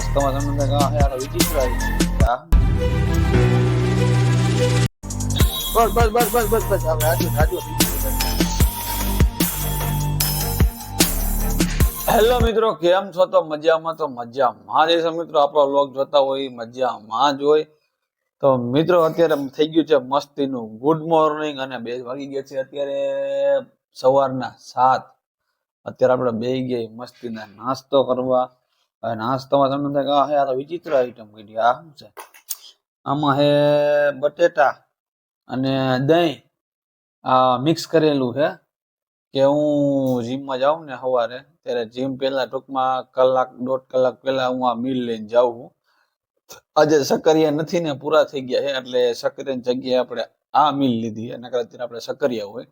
નાસ્તામાં તમને યાર વિચિત્ર બસ હવે આજુ હેલો મિત્રો, કેમ છો? તો મજામાં જ મિત્રો. આપણો વ્લોગ જોતા હોય મજામાં જ હોય. તો મિત્રો અત્યારે થઈ ગયું છે મસ્તીનું ગુડ મોર્નિંગ અને 2 વાગી ગયા છે અત્યારે સવારના 7. અત્યારે આપણે બેસી ગયા મસ્તીના નાસ્તો કરવા. નાસ્તામાં તમને યાર વિચિત્ર આઈટમ કીધી. આ શું છે? આમાં હે બટેટા અને દહીં મિક્સ કરેલું છે. કે હું જીમમાં જાઉં ને સવારે, ત્યારે જીમ પહેલા ટૂંકમાં 1-1.5 કલાક પહેલા હું આ મીલ લઈને જાઉં છું. આજે સકરિયા નથી ને, પૂરા થઈ ગયા છે, એટલે સકરિયાની જગ્યાએ આપણે આ મીલ લીધી. એના કરતા આપણે સકરિયા હોય.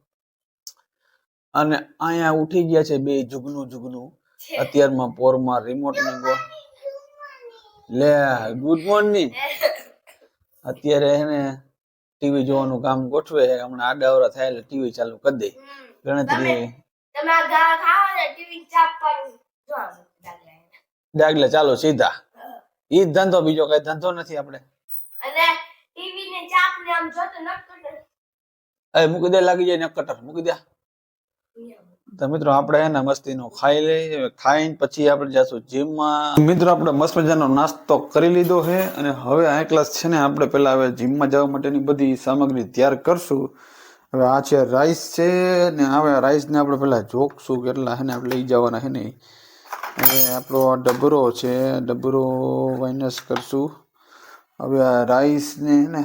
અને અહીંયા ઉઠી ગયા છે બે જુગનું અત્યારમાં પોરમાં રિમોટ ને લે ગુડ મોર્નિંગ. અત્યારે એને ટીવી જોવાનું કામ ગોઠવે. હમણાં આડાવરા થાય એટલે ટીવી ચાલુ કરી દે. ગણતરી ડાગલે ચાલો સીધા. ઈ જ ધંધો, બીજો કઈ ધંધો નથી આપણે. મૂકી દે, લાગી જાય નકટર મૂકી દે. તો મિત્રો આપણે એને મસ્તીનો ખાઈ લઈએ. ખાઈને પછી આપણે જઈશું જીમમાં. મિત્રો આપણે મસ્ત મજાનો નાસ્તો કરી લીધો છે અને હવે આ ક્લાસ છે ને, આપણે પેલા હવે જીમમાં જવા માટેની બધી સામગ્રી તૈયાર કરશું. હવે આ છે રાઈસ છે ને, હવે રાઈસને આપણે પેલા જોખશું કેટલા છે ને આપણે લઈ જવાના છે ને. હવે આપણો ડબરો છે, ડબરો માઇનસ કરશું. હવે આ રાઈસને ને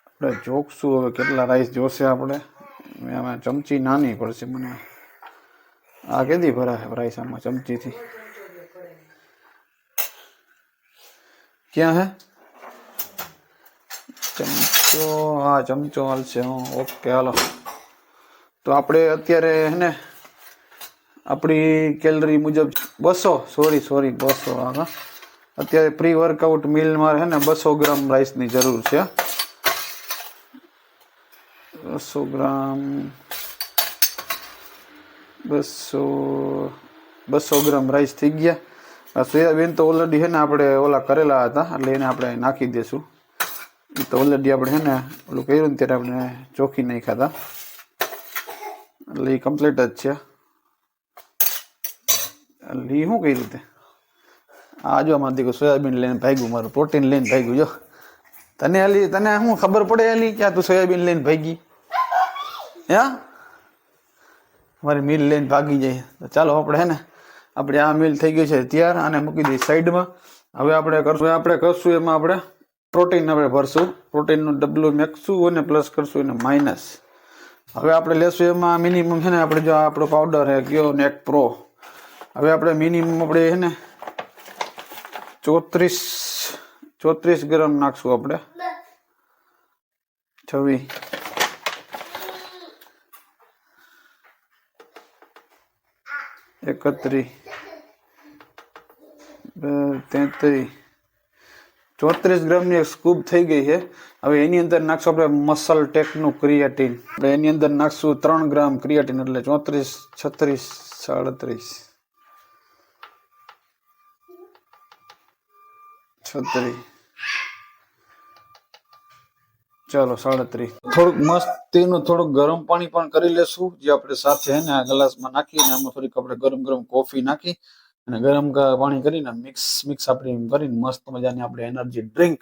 આપણે જોખશું. હવે કેટલા રાઈસ જોશે આપણે. આમાં ચમચી નાની પડશે મને. આ કેદી ભરાય રાઈસ આમાં ચમચીથી? ક્યાં હે ચમચો? હા ચમચો હાલશે. ઓકે હાલો. તો આપણે અત્યારે હે ને આપણી કેલરી મુજબ 200 હા અત્યારે પ્રી વર્કઆઉટ મીલ મારે હે ને 200 ગ્રામ રાઈસની જરૂર છે. 200 ગ્રામ 200 ગ્રામ રાઈસ થઈ ગયા. સોયાબીન તો ઓલરેડી છે ને આપણે ઓલા કરેલા હતા, એટલે એને આપણે નાખી દઈશું. એ તો ઓલરેડી આપણે છે ને ઓલું કર્યું ને ત્યારે આપણે ચોખી નાખ્યા હતા, એટલે એ કમ્પ્લીટ જ છે. એટલે એ શું કઈ રીતે આ જો અમારે દીકરો સોયાબીન લઈને ભાગ્યું, મારું પ્રોટીન લઈને ભાગ્યું. જો તને શું ખબર પડે અલી ક્યાં તું સોયાબીન લઈને ભાગી? મારી મિલ લઈને ભાગી જાય. તો ચાલો આપણે હે ને આપણે આ મિલ થઈ ગઈ છે તૈયાર, અને મૂકી દઈએ સાઈડમાં. હવે આપણે કરશું એમાં આપણે પ્રોટીન આપણે ભરશું. પ્રોટીનનું ડબલું મેકશું અને પ્લસ કરશું એને માઇનસ. હવે આપણે લેશું એમાં મિનિમમ છે ને, આપણે જો આપણો પાવડર હે ગયો નેક પ્રો. હવે આપણે મિનિમમ આપણે છે ને 34 ગ્રામ નાખશું. આપણે 26 31 33 34 ગ્રામની એક સ્કૂપ થઈ ગઈ છે. હવે એની અંદર નાખશું આપણે મસલ ટેકનું ક્રિએટિન. આપણે એની અંદર નાખશું 3 ગ્રામ ક્રિએટિન, એટલે 34 36 37 36 ચાલો 37. થોડુંક મસ્તીનું થોડુંક ગરમ પાણી પણ કરી લેશું, જે આપણે સાથે હે ને આ ગ્લાસમાં નાખીને આમાં થોડીક આપણે ગરમ કોફી નાખી અને ગરમ પાણી કરીને મિક્સ આપણે કરીને મસ્ત મજાની આપણે એનર્જી ડ્રિંક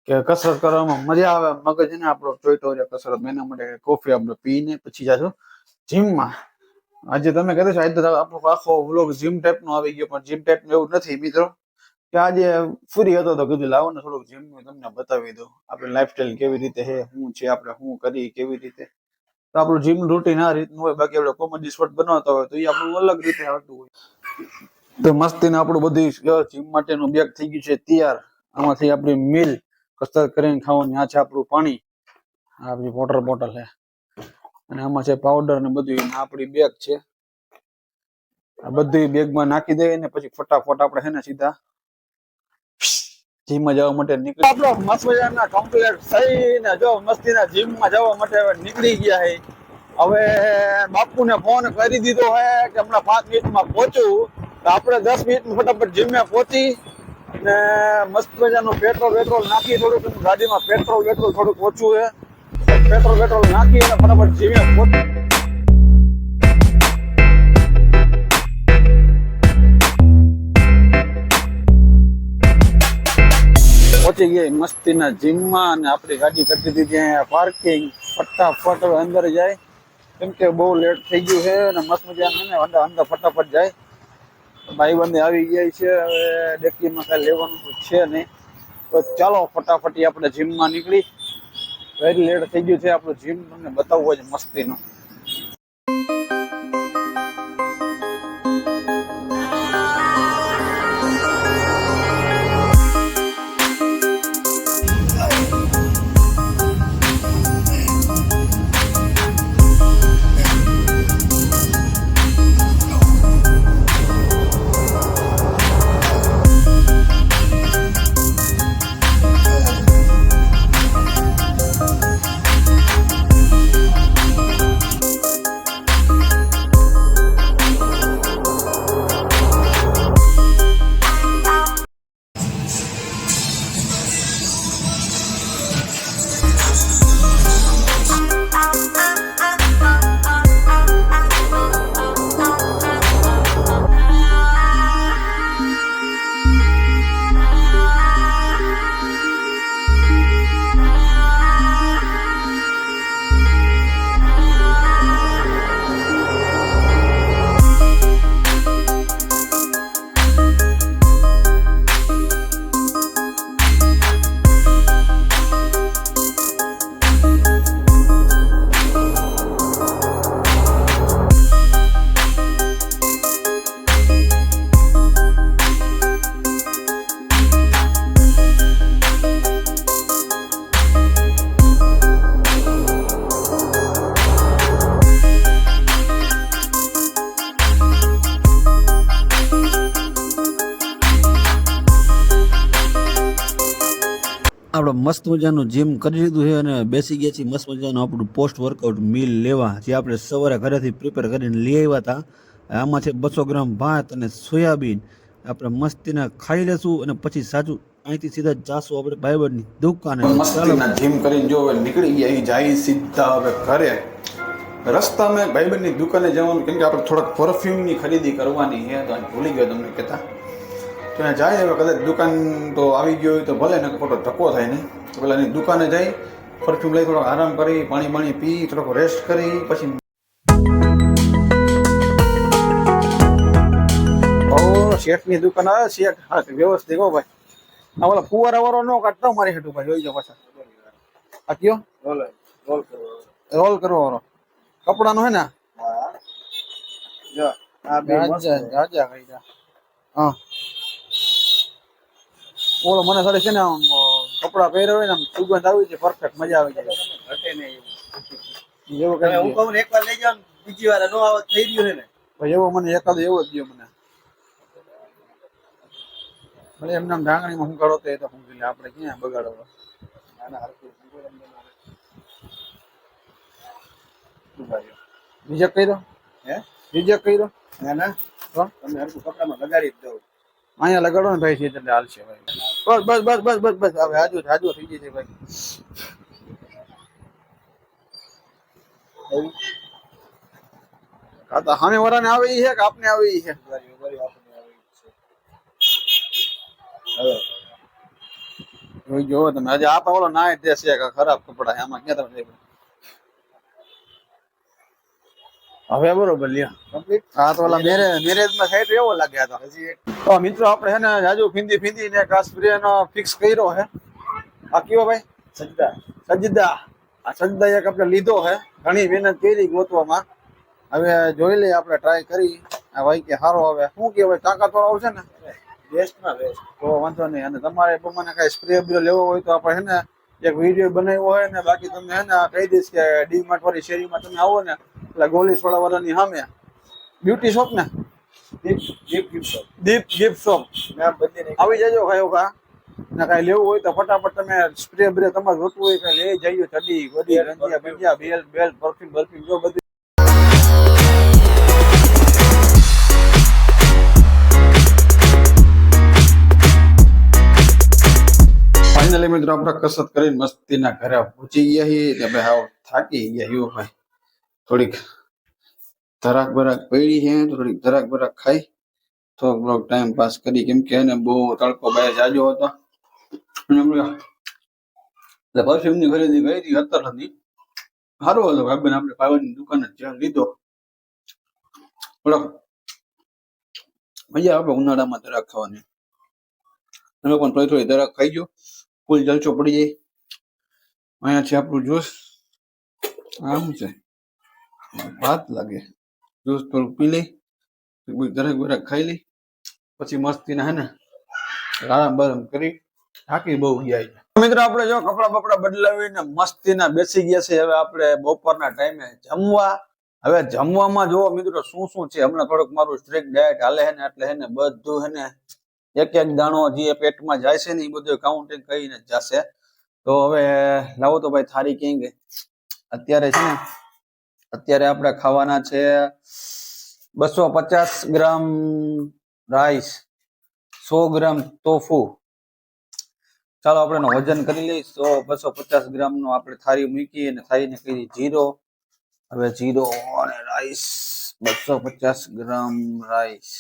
કે કસરત કરવામાં મજા આવે, મગજ ને આપણો ચોઈટો રહે કસરત. એના માટે કોફી આપણે પીને પછી જાશું જીમમાં. આજે તમે કહેતો છો આજે તો આપણો આખો વ્લોગ જીમ ટાઈપનો આવી ગયો, પણ જીમ ટાઈપનું એવું નથી મિત્રો. કે આજે ફ્રી હતો તો કીધું લાવો ને થોડુંક જીમનું તમને બતાવી દઉં, આપણે લાઈફસ્ટાઈલ કેવી રીતે છે, શું છે, આપણે શું કરી કેવી રીતે. તો આપણું જીમ રૂટીન આ રીતનું હોય. બાકી આપણે કોમેડી શોટ બનાવતા હોય તો એ આપણું અલગ રીતે આવતું હોય. તો મસ્તીને આપણું બધું જીમ માટેનું બેગ થઈ ગયું છે તૈયાર. આમાંથી આપણી મિલ કસરત કરીને ખાવાની. આ છે આપણું પાણી, આ આપણી વોટર બોટલ છે, અને આમાં છે પાવડર ને બધું. આપણી બેગ છે, આ બધું બેગમાં નાખી દઈએ ને પછી ફટાફટ આપણે છે ને સીધા જીમમાં જવા માટે નીકળી. આપણો મસ્ત મજાના કમ્પ્લીટ થઈને જો મસ્તીના જીમમાં જવા માટે નીકળી ગયા છે. હવે બાપુને ફોન કરી દીધો હે કે હમણાં 5 મિનિટમાં પહોંચું. તો આપણે 10 મિનિટમાં ફટાફટ જીમે પહોંચી અને મસ્ત મજાનું પેટ્રોલ નાખી, થોડુંક ગાડીમાં પેટ્રોલ થોડુંક ઓછું છે, પેટ્રોલ નાખી અને ફટાફટ જીમે પહોંચી ગયા મસ્તીના જીમમાં અને આપણી ગાડી કરી દીધી ત્યાં પાર્કિંગ. ફટાફટ હવે અંદર જાય કેમ કે બહુ લેટ થઈ ગયું છે અને મસ્ત મજાનું ને અંદર ફટાફટ જાય. ભાઈબંધ આવી ગયા છે, હવે ડેકીમાં કાંઈ લેવાનું છે નહીં, તો ચાલો ફટાફટ આપણે જીમમાં નીકળી. વેરી લેટ થઈ ગયું છે, આપણું જીમ તમને બતાવવું હોય મસ્તીનું. આપણે મસ્ત મજાનું જીમ કરી લીધું છે અને બેસી ગયા છીએ મસ્ત મજાનું આપણું પોસ્ટ વર્કઆઉટ મીલ લેવા, જે આપણે સવારે ઘરેથી પ્રિપેર કરીને લઈ આવ્યા હતા. આમાં છે 200 ગ્રામ ભાત અને સોયાબીન. આપણે મસ્તીના ખાઈ લેશું અને પછી સાચું અહીંથી સીધા જાશું આપણે ભાઈબંધની દુકાને. મસ્તીના જીમ કરીને જો નીકળી ગયા જાય સીધા હવે ઘરે. રસ્તામાં ભાઈબંધની દુકાને જવાનું કેમ કે આપણે થોડાક પરફ્યુમની ખરીદી કરવાની છે, તો ભૂલી ગયો તમને કહેતા. તો ત્યાં જાય હવે કદાચ દુકાન તો આવી ગયો હોય તો ભલે ને ખોટો ધક્કો થાય ને, તો પેલા એની દુકાને જઈ પરફ્યુમ લઈ થોડોક આરામ કરી, પાણી પી, થોડોક રેસ્ટ કરી પછી શેઠની દુકાન આવે. શેઠ હા વ્યવસ્થિત હો ભાઈ. આ ઓલા ફુવારા વાળો નો કાઢતો મારી હેઠું ભાઈ, જોઈ જાઓ પાછા. આ કયો રોલ કરવો વાળો કપડાનો હે ને? હા ઓલો મને સાડે છે ને આમ કપડા પહેર્યા હોય ને આમ સુગંધ આવી છે, પરફેક્ટ મજા આવી જાય. એવું કઈ હું કહું એકવાર લઈ જાવ બીજી વાર નો આવ થઈ ગયું છે ને ભાઈ, એવો મને એકાદ એવો જ ગયો મને. ભલે એમને ઢાંગણીમાં હું કરો તો એ તો સમજી લે, આપણે ક્યાં બગાડવા. રિજેક્ટ કર્યો? હે રિજેક્ટ કર્યો? ના ના તમને હરકું કપડામાં લગાડી જ દઉં. અહીંયા લગાડો ને ભાઈ, એટલે હાલશે ભાઈ. બસ હવે હાજુ થઈ ગઈ છે ભાઈ. સામે વાળાને આવે છે કે આપને આવે છે? જોઈ જોવો તમે. હજી આ તો ઓલો નાઈટ ડ્રેસ છે ખરાબ કપડા, આમાં ક્યાં તમે હવે બરોબર લ્યો કમ્પ્લીટ. હા તો ઓલા મેરેજમાં સાઈડ એવો લાગ્યા હતા. તો મિત્રો આપણે છે ને જાજુ ફીંદી ને કાસ્પ્રે નો ફિક્સ કર્યો છે. આ કયો ભાઈ? સજદા. આ સજદા એક આપણે લીધો છે, ઘણી મહેનત કરી ગોતવામાં. હવે જોઈ લઈએ આપણે, ટ્રાય કરી. આ ભાઈ કે સારો આવે શું કહેવાય, તાકાત વાળો આવશે ને બેસ્ટમાં બેસ્ટ, તો વાંધો નહીં. અને તમારે પ્રમાણે કઈ સ્પ્રે બ્રે લેવો હોય તો આપણે છે ને એક વિડીયો બનાવ્યો હોય ને, બાકી તમને છે ને કહી દઈશ કે ડી-માર્ટ વાળી શેરીમાં તમે આવો ને એટલે ગોલી સોડા વાળાની સામે બ્યુટી શોપ ને દીપ ગિફ્ટ શોપ આવી જજો. કયો કા ને કઈ લેવું હોય તો ફટાફટ તમે સ્પ્રે બ્રે તમારે જોતું હોય કઈ લઈ જઈએ. ચડી બધી રંજિયા ભંજિયા બેલ પરફ્યુમ જો બધી મિત્રો આપણે કસરત કરીને મસ્તીના ઘરે પહોંચી ગયા છીએ એટલે ભાઈ હાવ થાકી ગયા એવું ભાઈ થોડીક ધરાક બરાક પડી છે તો થોડીક ધરાક બરાક ખાઈ થોડોક ટાઈમ પાસ કરી કેમ કે એને બહુ તડકો બહાર જાજો હતો એટલે પરફ્યુમની ખરીદી કરી હતી અત્તર હતી સારું હતું ભાઈ આપણે પાવાની દુકાન જ જ્યાં લીધો થોડોક મજા આવે ઉનાળામાં ધરાક ખાવાની તમે પણ થોડી થોડી ધરાક ખાઈ ગયો ફૂલ જલસો પડી જાય અહીંયા છે આપણું જ્યુસ આમ છે ભાત લાગે જ્યુસ થોડુંક પી લઈ ધરાક બરાક ખાઈ લઈ પછી મસ્તીના હે ને આરામ બારામ કરી થાકી બહુ ગયા મિત્રો આપણે જો કપડા બપડા બદલાવીને મસ્તીના બેસી ગયા છે હવે આપણે બપોરના ટાઈમે જમવા હવે જમવામાં જો મિત્રો શું શું છે હમણાં થોડુંક મારું સ્ટ્રિક્ટ ડાયટ હાલે છે ને એટલે હે ને બધું હે ને એક એક દાણો જે પેટમાં જાય છે ને એ બધું કાઉન્ટિંગ કરીને જશે તો હવે લાવો તો ભાઈ થાળી ક્યાં ગઈ અત્યારે છે ને અત્યારે આપણે ખાવાના છે 250 ગ્રામ રાઈસ 100 ગ્રામ ટોફુ ચાલો આપણે વજન કરી લઈએ 250 ગ્રામ નો આપણે થાળી મૂકી અને થાળીને કરી જીરો હવે જીરો અને રાઈસ 250 ગ્રામ રાઈસ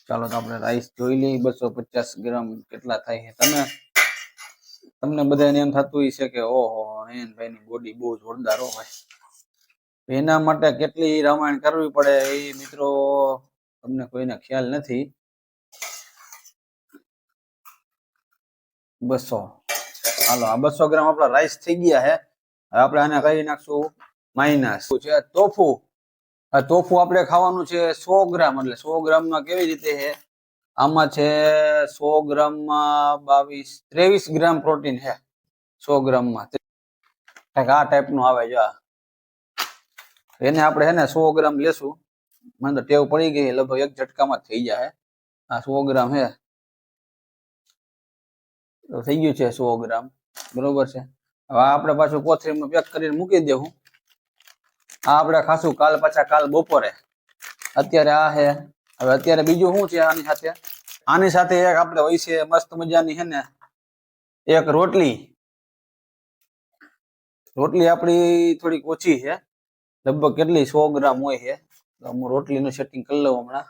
ચાલો તો આપણે રાઈસ જોઈ લઈએ 250 ગ્રામ કેટલા થાય છે તમને બધાને એમ થતું હશે કે ઓહો એન ભાઈની બોડી બહુ જોરદાર હો ભાઈ એના માટે કેટલી રામાયણ કરવી પડે એ મિત્રો તમને કોઈને ખ્યાલ નથી 200 હાલો આ 200 ગ્રામ આપણા રાઈસ થઈ ગયા છે હવે આપણે આને કરી નાખશું માઇનસ છે ટોફુ આ ટોફુ આપણે ખાવાનું છે 100 ગ્રામ એટલે 100 ગ્રામમાં કેવી રીતે છે આમાં છે 100 ગ્રામમાં 23 ગ્રામ પ્રોટીન છે 100 ગ્રામમાં કંઈક આ ટાઈપનું આવે જો એને આપણે છે ને 100 ગ્રામ લેશું મને તો ટેવ પડી ગઈ લગભગ એક ઝટકામાં થઈ જાય આ 100 ગ્રામ છે તો થઈ ગયું છે 100 ગ્રામ બરોબર છે હવે આપણે પાછું કોથળીમાં પેક કરીને મૂકી દેવું આ આપણે ખાશું કાલ બપોરે અત્યારે આ છે હવે અત્યારે બીજું શું છે આની સાથે એક આપણે હોય છે મસ્ત મજાની છે ને એક રોટલી આપણી થોડીક ઓછી છે લગભગ કેટલી 100 ગ્રામ હોય છે તો હું રોટલીનું સેટિંગ કરી લઉં હમણાં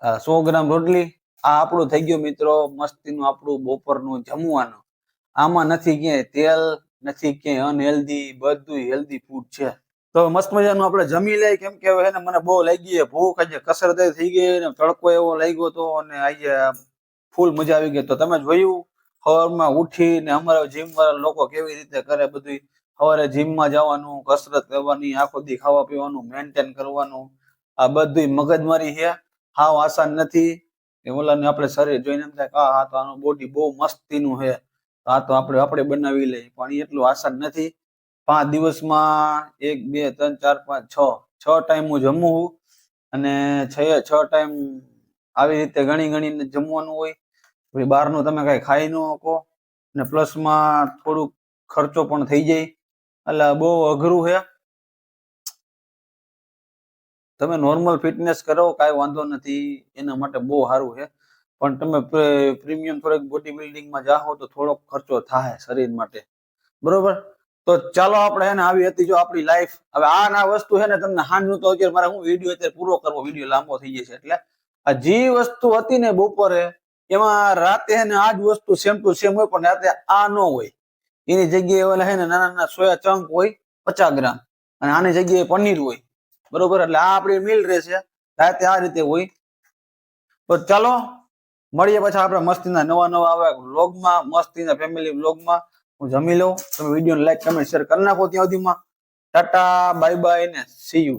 100 ગ્રામ રોટલી આ આપણું થઈ ગયું મિત્રો મસ્તીનું આપણું બપોરનું જમવાનું આમાં નથી ક્યાંય તેલ નથી ક્યાંય અનહેલ્ધી બધું હેલ્ધી ફૂડ છે તો મસ્ત મજાનું આપણે જમી લઈએ કેમ કે હવે ને મને બહુ લાગી ગઈ ભૂખ આજે કસરત થઈ ગઈ ને તડકો એવો લાગ્યો હતો અને આજે ફૂલ મજા આવી ગઈ તો તમે જોયું સવારમાં ઉઠીને અમારા જીમ વાળા લોકો કેવી રીતે કરે બધું સવારે જીમમાં જવાનું કસરત કરવાની આખો દી ખાવા પીવાનું મેન્ટેન કરવાનું આ બધું મગજમારી છે હાવ આસાન નથી કે ઓલાને આપણે શરીર જોઈને એમ થાય કે હા તો આનું બોડી બહુ મસ્તીનું છે આ તો આપણે બનાવી લઈએ પણ એ એટલું આસાન નથી 5 દિવસમાં 1 2 3 4 5 6 ટાઈમ હું જમું અને 6 ટાઈમ આવી રીતે ગણીને જમવાનું હોય પછી બહારનું તમે કઈ ખાઈ ન શકો અને પ્લસમાં થોડુંક ખર્ચો પણ થઈ જાય એટલે બહુ અઘરું છે તમે નોર્મલ ફિટનેસ કરો કાંઈ વાંધો નથી એના માટે બહુ સારું છે પણ તમે પ્રીમિયમ થોડોક બોડી બિલ્ડિંગમાં જાઓ તો થોડોક ખર્ચો થાય શરીર માટે બરોબર તો ચાલો આપણે હે ને આવી હતી જો આપણી લાઈફ હવે આ વસ્તુ છે ને તમને હાંજનું તો અત્યારે મારે હું વિડીયો અત્યારે પૂરો કરવો વિડીયો લાંબો થઈ જશે એટલે આ જે વસ્તુ હતી ને બપોરે એમાં રાતે હે ને આ જ વસ્તુ સેમ ટુ સેમ હોય પણ રાતે આ ન હોય એની જગ્યાએ ઓલા હે ને નાના સોયા ચંક હોય 50 ગ્રામ અને આની જગ્યાએ પનીર હોય બરોબર એટલે આ આપણી મીલ રહેશે રાતે આ રીતે હોય તો ચાલો મળીએ પાછા આપણે મસ્તીના નવા આવા વ્લોગમાં મસ્તીના ફેમિલી વ્લોગમાં હું જમી લઉં તમે વિડીયોને લાઈક કમેન્ટ શેર કરી નાખો ત્યાં સુધીમાં ટાટા બાય બાય ને સી યુ